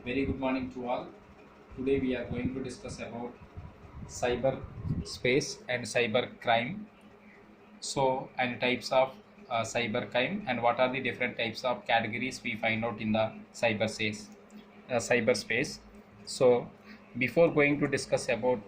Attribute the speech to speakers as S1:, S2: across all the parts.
S1: Very good morning to all. Today we are going to discuss about cyber space and cyber crime. And types of cyber crime and what are the different types of categories we find out in the cyberspace. So, before going to discuss about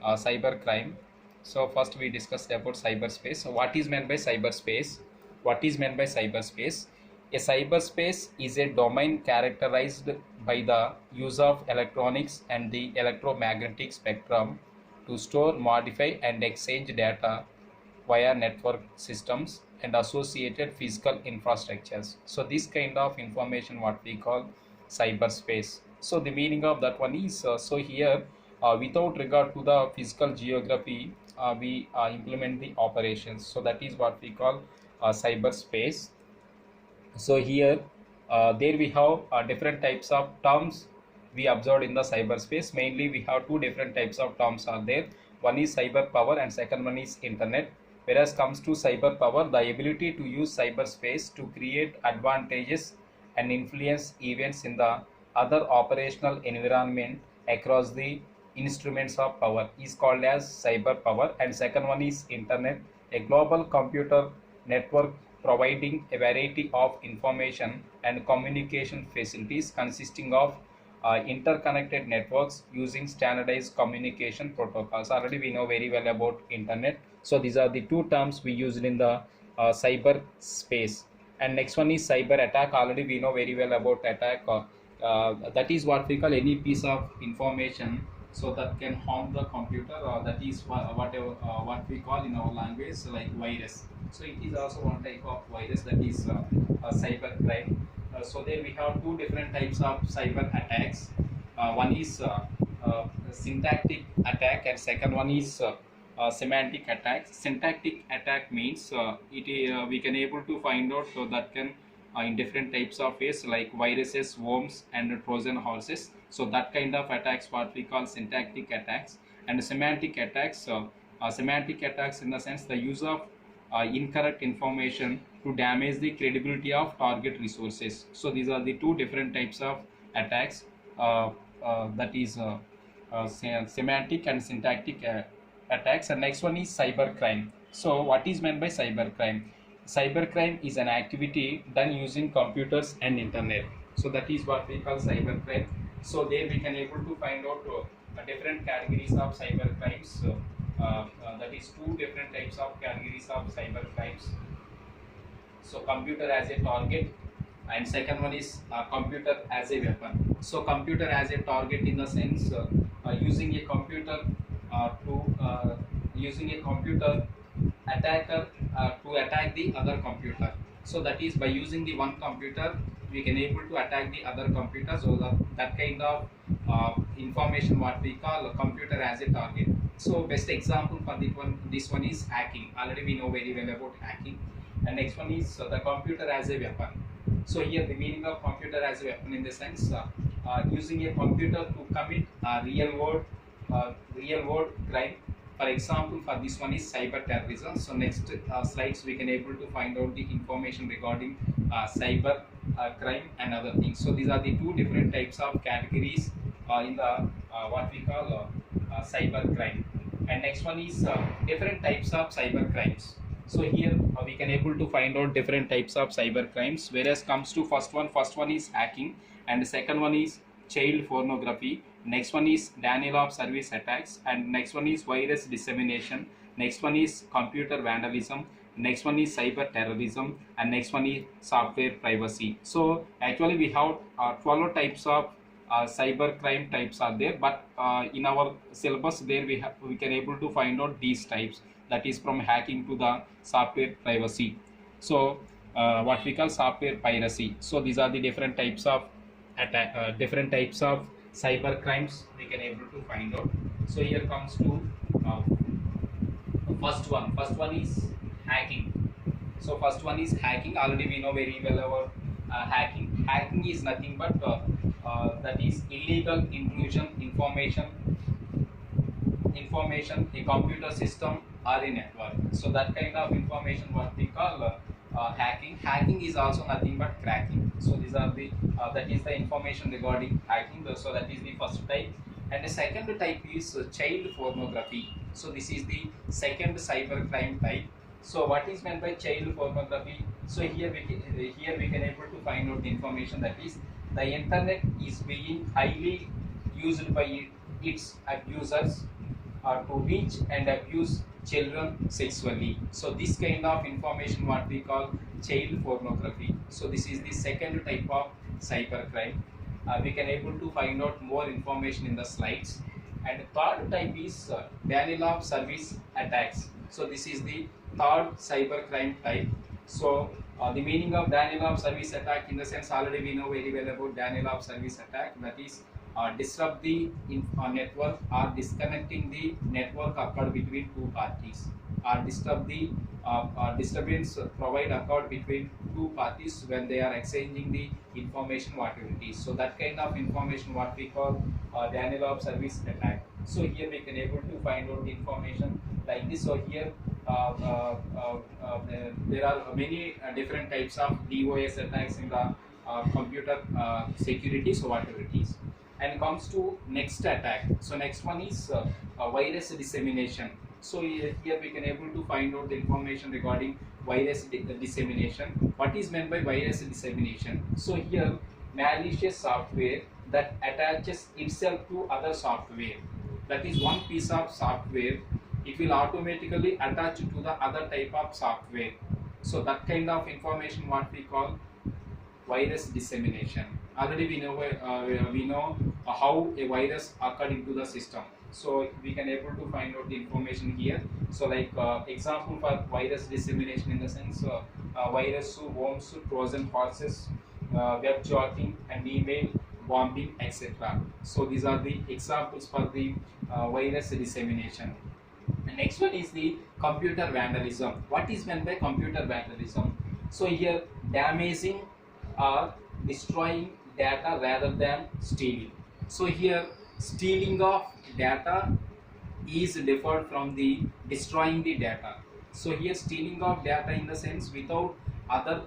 S1: cyber crime, so first we discuss about cyberspace. So, what is meant by cyberspace? What is meant by cyberspace? A cyberspace is a domain characterized by the use of electronics and the electromagnetic spectrum to store, modify, and exchange data via network systems and associated physical infrastructures. So this kind of information what we call cyberspace. So the meaning of that one is so here without regard to the physical geography we implement the operations. So that is what we call cyberspace. So here there we have different types of terms we observed in the cyberspace. Mainly we have two different types of terms are there. One is cyber power and second one is internet. Whereas comes to cyber power, the ability to use cyberspace to create advantages and influence events in the other operational environment across the instruments of power is called as cyber power. And second one is internet, a global computer network providing a variety of information and communication facilities consisting of interconnected networks using standardized communication protocols. Already we know very well about internet. So these are the two terms we used in the cyber space. And next one is cyber attack. Already we know very well about attack. That is what we call any piece of information so that can harm the computer. That is what we call in our language like virus. So it is also one type of virus, that is cyber crime. So there we have two different types of cyber attacks. One is syntactic attack and second one is semantic attack. Syntactic attack means we can able to find out that can in different types of ways like viruses, worms, and Trojan horses. So that kind of attacks what we call syntactic attacks. And semantic attacks in the sense the use of incorrect information to damage the credibility of target resources. So these are the two different types of attacks, that is semantic and syntactic attacks. And next one is cybercrime. So what is meant by cybercrime? Cybercrime is an activity done using computers and internet. So that is what we call cybercrime. So there we can able to find out different categories of cybercrimes. That is two different types of categories of cyber crimes. So computer as a target and second one is computer as a weapon. So computer as a target in the sense using a computer using a computer attacker to attack the other computer. So that is by using the one computer we can able to attack the other computer. So that kind of information what we call a computer as a target. So best example for this one is hacking. Already we know very well about hacking. And next one is the computer as a weapon. So here the meaning of computer as a weapon in the sense using a computer to commit real world crime. For example, for this one is cyber terrorism. So next slides we can able to find out the information regarding cyber crime and other things. So these are the two different types of categories in the what we call cyber crime. And next one is different types of cyber crimes. So here we can able to find out different types of cyber crimes. Whereas comes to first one is hacking, and the second one is child pornography. Next one is denial of service attacks, and next one is virus dissemination. Next one is computer vandalism. Next one is cyber terrorism, and next one is software privacy. So actually we have 12 types of cyber crime types are there, but in our syllabus there we can able to find out these types, that is from hacking to the software privacy. So what we call software piracy. So these are the different types of different types of cyber crimes we can able to find out. So here comes to first one is hacking. So first one is hacking. Already we know very well about hacking is nothing but that is illegal intrusion information a computer system or a network. So that kind of information what we call hacking. Hacking is also nothing but cracking. So these are the that is the information regarding hacking. So that is the first type. And the second type is child pornography. So this is the second cyber crime type. So what is meant by child pornography? So here we can able to find out the information that is the internet is being highly used by its abusers to reach and abuse children sexually. So this kind of information what we call child pornography. So this is the second type of cyber crime. We can able to find out more information in the slides. And third type is denial of service attacks. So this is the third cyber crime type. So the meaning of denial of service attack, in the sense already we know very well about denial of service attack, that is disrupt the network or disconnecting the network occurred between two parties, or disturb the disturbance provide occurred between two parties when they are exchanging the information whatever it is. So that kind of information what we call denial of service attack. So here we can able to find out the information like this. So here there are many different types of DOS attacks in the computer security, so whatever it is. And comes to next attack. So next one is virus dissemination. So here we can able to find out the information regarding virus dissemination. What is meant by virus dissemination? So here malicious software that attaches itself to other software. That is one piece of software, it will automatically attach to the other type of software. So that kind of information what we call virus dissemination. Already we know how a virus occurred into the system. So we can able to find out the information here. So like example for virus dissemination, in the sense virus to worms to Trojan horses, web jotting and email bombing, etc. So these are the examples for the virus dissemination. The next one is the computer vandalism. What is meant by computer vandalism? So here damaging or destroying data rather than stealing. So here stealing of data is different from the destroying the data. So here stealing of data in the sense without other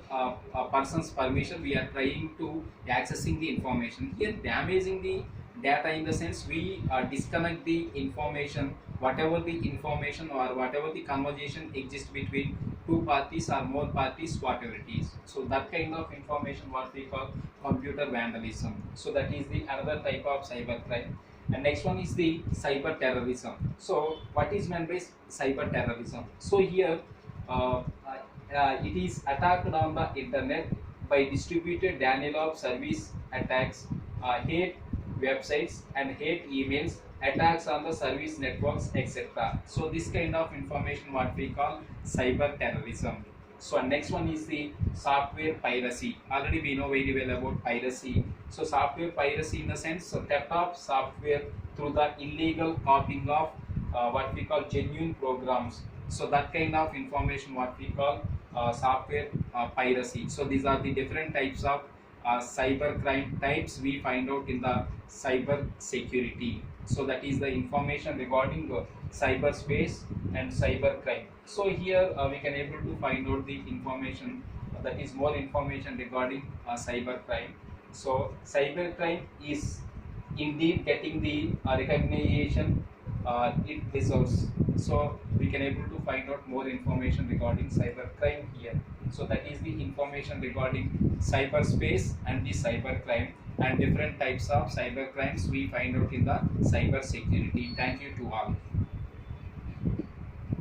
S1: person's permission we are trying to accessing the information. Here damaging the data in the sense we disconnect the information, whatever the information or whatever the conversation exists between two parties or more parties, whatever it is. So that kind of information what we call computer vandalism. So that is the another type of cyber crime. And next one is the cyber terrorism. So what is meant by cyber terrorism? So here it is attacked on the internet by distributed denial of service attacks, hate websites and hate emails, attacks on the service networks, etc. So this kind of information what we call cyber terrorism. So next one is the software piracy. Already we know very well about piracy. So software piracy in the sense theft of software through the illegal copying of what we call genuine programs. So that kind of information what we call software piracy. So these are the different types of cyber crime types we find out in the cyber security. So that is the information regarding cyberspace and cyber crime. So here we can able to find out the information that is more information regarding cyber crime. So cyber crime is indeed getting the recognition it deserves. So we can able to find out more information regarding cyber crime here. So that is the information regarding cyberspace and the cyber crime and different types of cyber crimes we find out in the cyber security. Thank you to all.